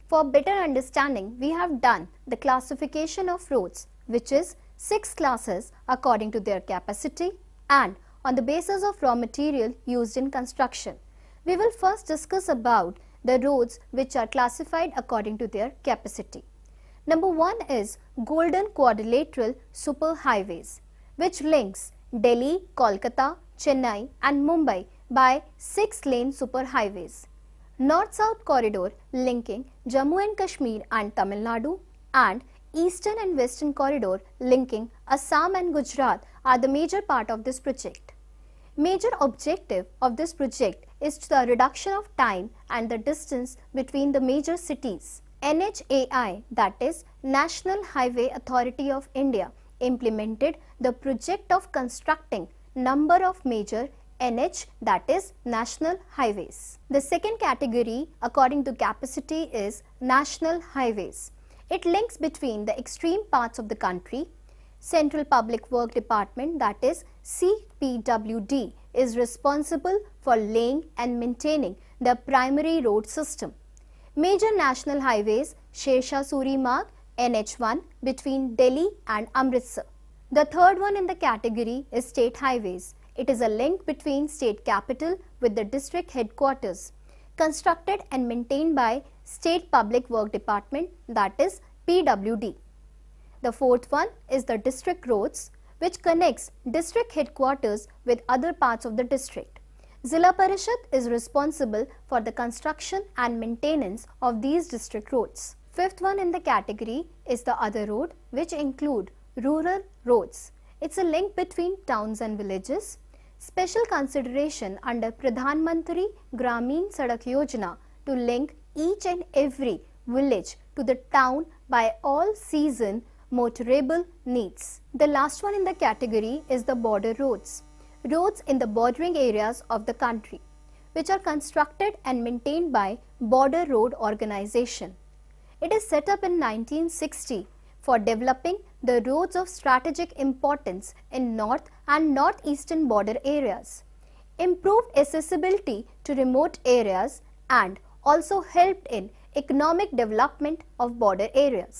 For better understanding, we have done the classification of roads, which is 6 classes according to their capacity and on the basis of raw material used in construction. We will first discuss about the roads which are classified according to their capacity. Number 1 is Golden Quadrilateral Superhighways, which links Delhi, Kolkata, Chennai and Mumbai by 6-lane superhighways. North-South corridor linking Jammu and Kashmir and Tamil Nadu and Eastern and Western corridor linking Assam and Gujarat are the major part of this project. Major objective of this project is the reduction of time and the distance between the major cities. NHAI, that is National Highway Authority of India, implemented the project of constructing number of major NH, that is National Highways. The second category according to capacity is National Highways. It links between the extreme parts of the country. Central Public Work Department, that is CPWD, is responsible for laying and maintaining the primary road system. Major national highways Sher-Shah Suri Marg, NH1 between Delhi and Amritsar. The third one in the category is State Highways. It is a link between state capital with the district headquarters, constructed and maintained by State Public Work Department, that is PWD. The fourth one is the district roads, which connects district headquarters with other parts of the district. Zilla Parishad is responsible for the construction and maintenance of these district roads. Fifth one in the category is the other road, which include rural roads. It's a link between towns and villages. Special consideration under Pradhan Mantri Gramin Sadak Yojana to link each and every village to the town by all season motorable needs. The last one in the category is the border roads. Roads in the bordering areas of the country, which are constructed and maintained by Border Road Organization. It is set up in 1960 for developing the roads of strategic importance in north and northeastern border areas, improved accessibility to remote areas and also helped in economic development of border areas.